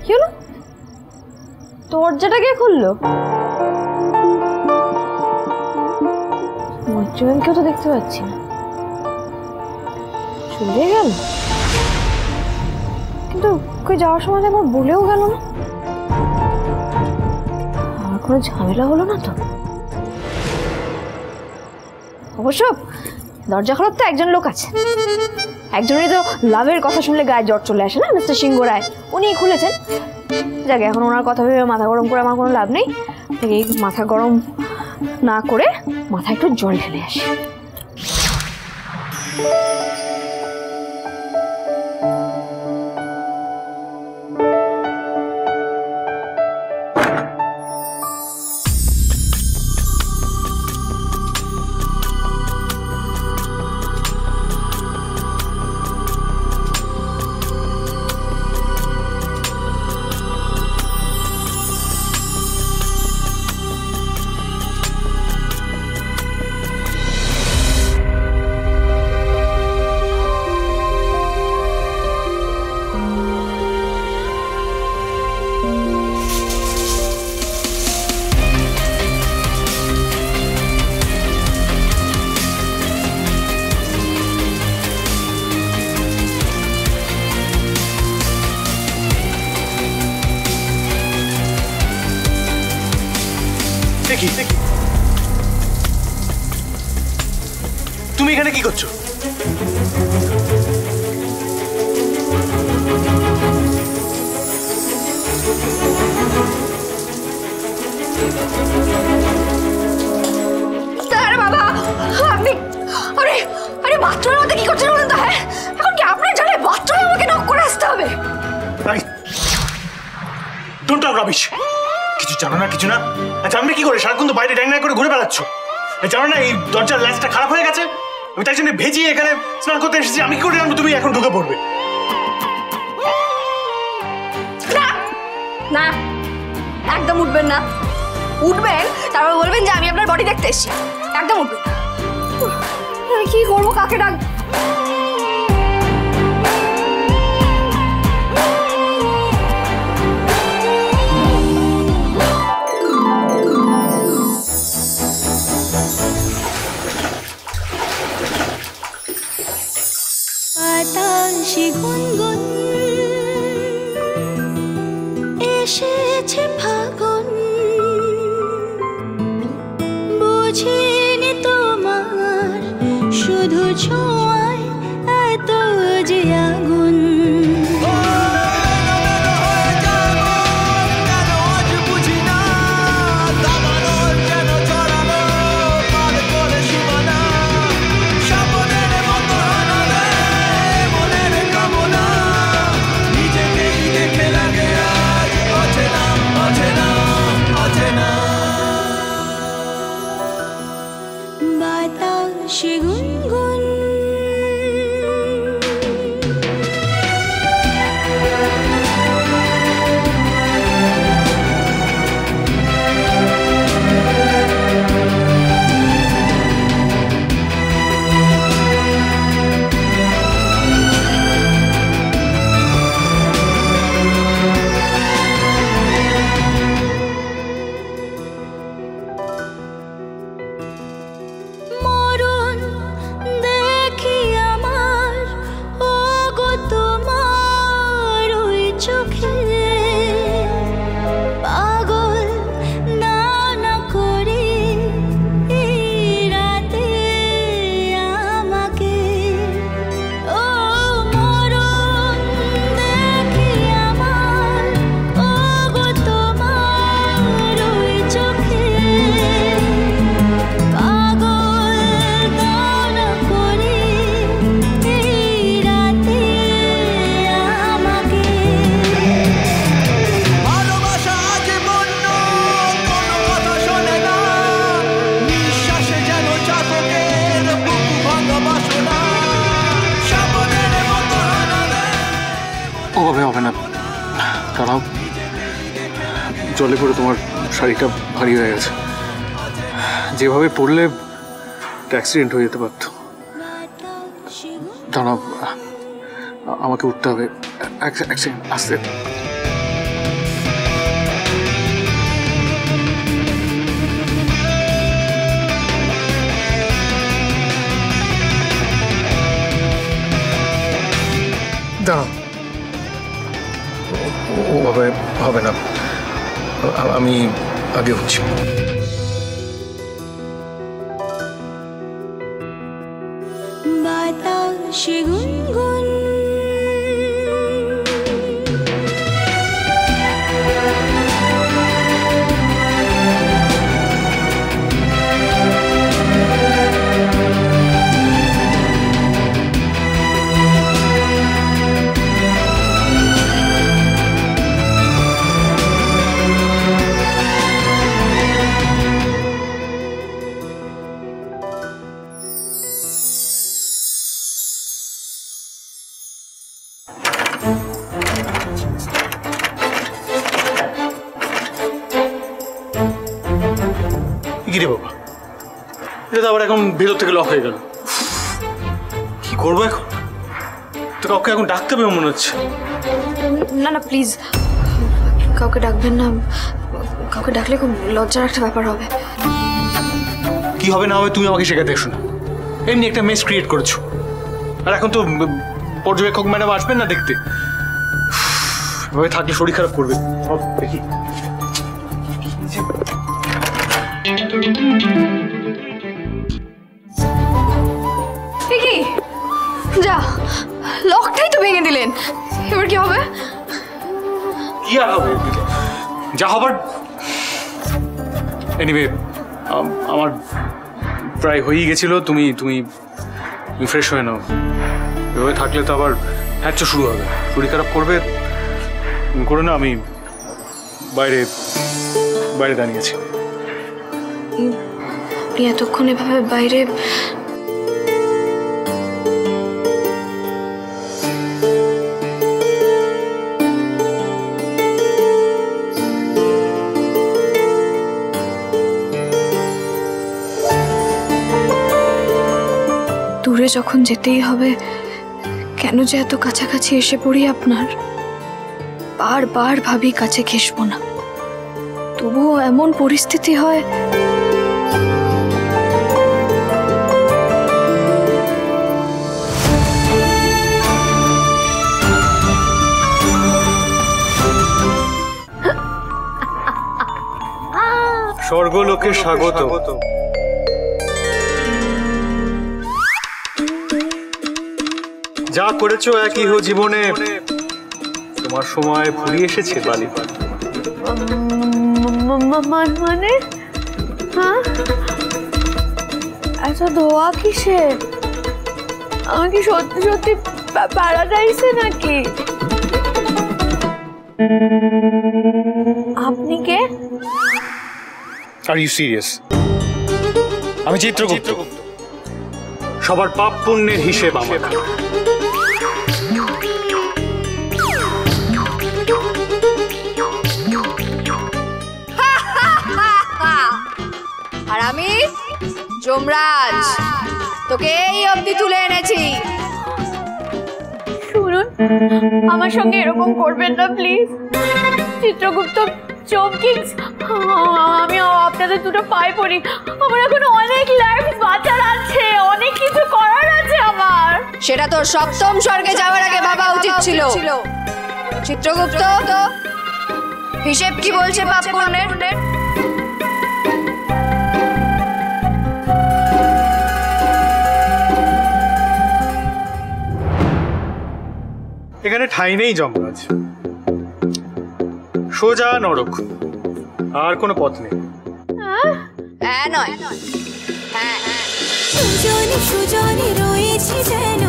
কি হলো? দরজাটা কে খুললো? মৈত্রীকেও তো দেখতে পাচ্ছি না, চলে গেল। কিন্তু কই যাওয়ার সময় একবার বলেও গেল না। আমার কোনো ঝামেলা হলো না তো? অবশ্য দরজা খোলার তো একজন লোক আছে, একজনেরই তো লাভের কথা শুনলে গায়ে জ্বর চলে আসে না, মিস্টার সিংহ রায়, উনি খুলেছেন। যাক, এখন ওনার কথা ভেবে মাথা গরম করে আমার কোনো লাভ নেই। এই মাথা গরম না করে মাথায় একটু জল ঢেলে আসি। তুমি এখানে কি করছো? বাবা আপনি আরে আরে বাথরুমের মধ্যে কি করছেন বলুন তো? হ্যাঁ, এখন কি আপনার জানে বাথরুমে আমাকে নক করে আসতে হবে? Don't talk rubbish. কিছু জানো না, কিছু না। জানবে কি করে? সারাক্ষণ তো বাইরে ড্যাংড্যাং করে ঘুরে বেড়াচ্ছ। জানো না এই দরজার ল্যাচটা খারাপ হয়ে গেছে? আমি তাই জন্য ভেজিয়ে এখানে স্নান করতে এসেছি। আমি কি করে জানবো তুমি এখন ঢুকে পড়বে? না, একদম উঠবেন না। উঠবেন তারপর বলবেন যে আমি আপনার বডি দেখতে এসেছি। একদম উঠবেন না। আমি কি করবো, কাকে ডাক? বাতাসে গুনগুন এসেছে ফাগুন, বুঝিনি তোমার শুধু ছোঁয়ায় এত যে আগুন। বাতাসে গুনগুন হবে না, দাঁড়াও। জলে পড়ে তোমার শাড়িটা ভারী হয়ে গেছে। যেভাবে পড়লে অ্যাক্সিডেন্ট হয়ে যেতে পারত। দাঁড়াও, আমাকে উঠতে হবে। এক সেকেন্ড, আস্তে। দাঁড়াও, ওভাবে হবে না, আমি আগে হচ্ছি। বাতাসে গুনগুন কি রে বাবা, এটা তো আবার এখন ভেতর থেকে লক হয়ে গেল, কি করবো এখন? তো কাউকে এখন ডাকতে হবে মনে হচ্ছে। না না প্লিজ, কাউকে ডাকবেন না, কাউকে ডাকলে খুব লজ্জার একটা ব্যাপার হবে। কি হবে না হবে তুমি আমাকে শেখাতে এসো না, এমনি একটা মেস ক্রিয়েট করেছো, আর এখন তো পর্যবেক্ষক ম্যাডাম আসবেন না দেখতে, এভাবে থাকলে শরীর খারাপ করবে। দেখি কি যা, লকটাই তো ভেঙে দিলেন, এবার কি হবে? কি আর হবে, যা হবার। এনিওয়ে আমার প্রায় হয়েই গেছিল, তুমি তুমি ফ্রেশ হয়ে নাও, এভাবে থাকলে তো আবার হ্যাচ্ছ শুরু হবে, শরীর খারাপ করবে করে না। আমি বাইরে বাইরে দাঁড়িয়েছি। আপনি এতক্ষণ এভাবে বাইরে? দূরে যখন যেতেই হবে, কেন যে এত কাছাকাছি এসে পড়ি আপনার? বারবার ভাবি কাছে ঘেঁষবো না, তবুও এমন পরিস্থিতি হয়। স্বর্গলোকে স্বাগত। যা করেছো একই হো জীবনে, তোমার সময় ফুরিয়ে এসেছে বালি। মানে হ্যাঁ, এত ধোয়া কিসে? আমি কি সত্যি সত্যি প্যারাডাইসে নাকি? আপনি কে? Are you serious? আমি চিত্রগুপ্ত, সবার পাপ পুণ্যের হিসেব আমার। আর আমি যমরাজ, তোকে এই অবধি তুলে এনেছি। শুনুন, আমার সঙ্গে এরকম করবেন না প্লিজ। চিত্রগুপ্ত, চমকিংস, আমি আপনাদের দুটো পায়ে পড়ি। আমার এখন অনেক লাইফ বাঁচার আছে, অনেক কিছু করার আছে আমার। সেটা তোর সপ্তম স্বর্গে যাওয়ার আগে ভাবা উচিত ছিল। চিত্রগুপ্ত, হিসেব কি বলছে পাপ পুণ্যের? এখানে ঠাঁই নেই যমরাজ, সোজা নরক, আর কোনো পথ নেই। হ্যাঁ নয়, হ্যাঁ। সুজনে সুজনে রয়েছে যেন